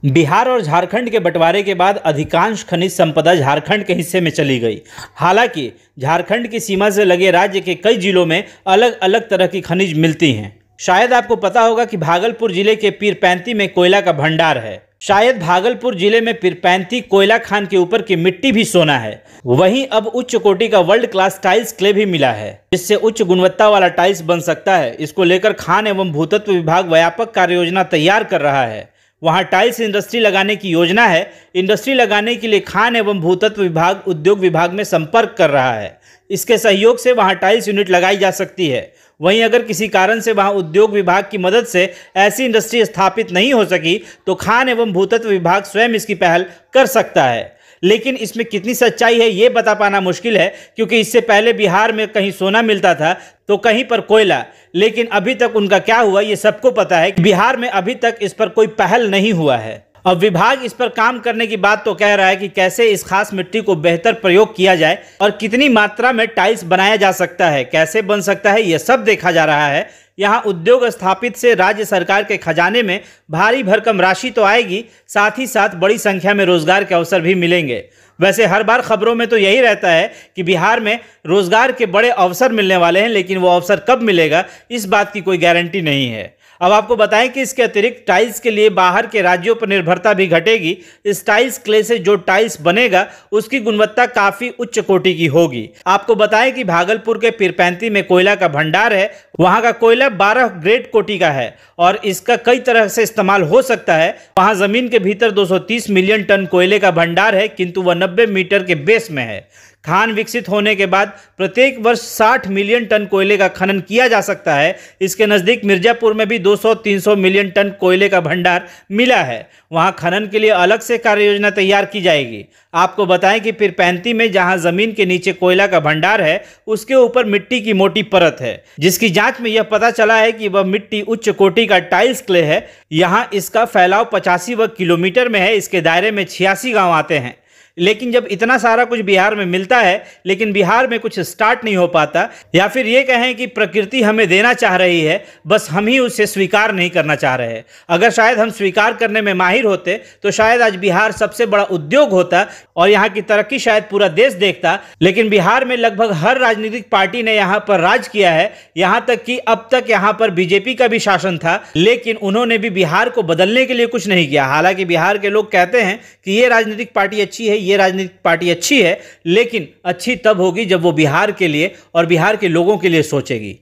बिहार और झारखंड के बंटवारे के बाद अधिकांश खनिज संपदा झारखंड के हिस्से में चली गई। हालांकि झारखंड की सीमा से लगे राज्य के कई जिलों में अलग अलग तरह की खनिज मिलती हैं। शायद आपको पता होगा कि भागलपुर जिले के पीरपैंती में कोयला का भंडार है। शायद भागलपुर जिले में पीरपैंती कोयला खान के ऊपर की मिट्टी भी सोना है। वहीं अब उच्च कोटि का वर्ल्ड क्लास टाइल्स क्ले भी मिला है, जिससे उच्च गुणवत्ता वाला टाइल्स बन सकता है। इसको लेकर खान एवं भूतत्व विभाग व्यापक कार्य योजना तैयार कर रहा है। वहां टाइल्स इंडस्ट्री लगाने की योजना है। इंडस्ट्री लगाने के लिए खान एवं भूतत्व विभाग उद्योग विभाग में संपर्क कर रहा है। इसके सहयोग से वहां टाइल्स यूनिट लगाई जा सकती है। वहीं अगर किसी कारण से वहां उद्योग विभाग की मदद से ऐसी इंडस्ट्री स्थापित नहीं हो सकी तो खान एवं भूतत्व विभाग स्वयं इसकी पहल कर सकता है। लेकिन इसमें कितनी सच्चाई है ये बता पाना मुश्किल है, क्योंकि इससे पहले बिहार में कहीं सोना मिलता था तो कहीं पर कोयला। लेकिन अभी तक उनका क्या हुआ ये सबको पता है कि बिहार में अभी तक इस पर कोई पहल नहीं हुआ है। अब विभाग इस पर काम करने की बात तो कह रहा है कि कैसे इस खास मिट्टी को बेहतर प्रयोग किया जाए और कितनी मात्रा में टाइल्स बनाया जा सकता है, कैसे बन सकता है, यह सब देखा जा रहा है। यहाँ उद्योग स्थापित से राज्य सरकार के खजाने में भारी भरकम राशि तो आएगी, साथ ही साथ बड़ी संख्या में रोजगार के अवसर भी मिलेंगे। वैसे हर बार खबरों में तो यही रहता है कि बिहार में रोजगार के बड़े अवसर मिलने वाले हैं, लेकिन वो अवसर कब मिलेगा इस बात की कोई गारंटी नहीं है। अब आपको बताएं कि इसके अतिरिक्त टाइल्स के लिए बाहर के राज्यों पर निर्भरता भी घटेगी। इस टाइल्स क्ले से जो टाइल्स बनेगा उसकी गुणवत्ता काफी उच्च कोटि की होगी। आपको बताएं कि भागलपुर के पीरपैंती में कोयला का भंडार है। वहां का कोयला 12 ग्रेड कोटि का है और इसका कई तरह से इस्तेमाल हो सकता है। वहां जमीन के भीतर 230 मिलियन टन कोयले का भंडार है, किंतु वह 90 मीटर के बेस में है। खान विकसित होने के बाद प्रत्येक वर्ष 60 मिलियन टन कोयले का खनन किया जा सकता है। इसके नज़दीक मिर्जापुर में भी 200-300 मिलियन टन कोयले का भंडार मिला है। वहां खनन के लिए अलग से कार्य योजना तैयार की जाएगी। आपको बताएं कि पीरपैंती में जहां जमीन के नीचे कोयला का भंडार है उसके ऊपर मिट्टी की मोटी परत है, जिसकी जांच में यह पता चला है कि वह मिट्टी उच्च कोटि का टाइल्स क्ले है। यहाँ इसका फैलाव 85 वर्ग किलोमीटर में है। इसके दायरे में 86 गाँव आते हैं। लेकिन जब इतना सारा कुछ बिहार में मिलता है लेकिन बिहार में कुछ स्टार्ट नहीं हो पाता, या फिर ये कहें कि प्रकृति हमें देना चाह रही है, बस हम ही उसे स्वीकार नहीं करना चाह रहे हैं। अगर शायद हम स्वीकार करने में माहिर होते तो शायद आज बिहार सबसे बड़ा उद्योग होता और यहाँ की तरक्की शायद पूरा देश देखता। लेकिन बिहार में लगभग हर राजनीतिक पार्टी ने यहाँ पर राज किया है। यहाँ तक कि अब तक यहाँ पर बीजेपी का भी शासन था, लेकिन उन्होंने भी बिहार को बदलने के लिए कुछ नहीं किया। हालांकि बिहार के लोग कहते हैं कि ये राजनीतिक पार्टी अच्छी है, ये राजनीतिक पार्टी अच्छी है, लेकिन अच्छी तब होगी जब वो बिहार के लिए और बिहार के लोगों के लिए सोचेगी।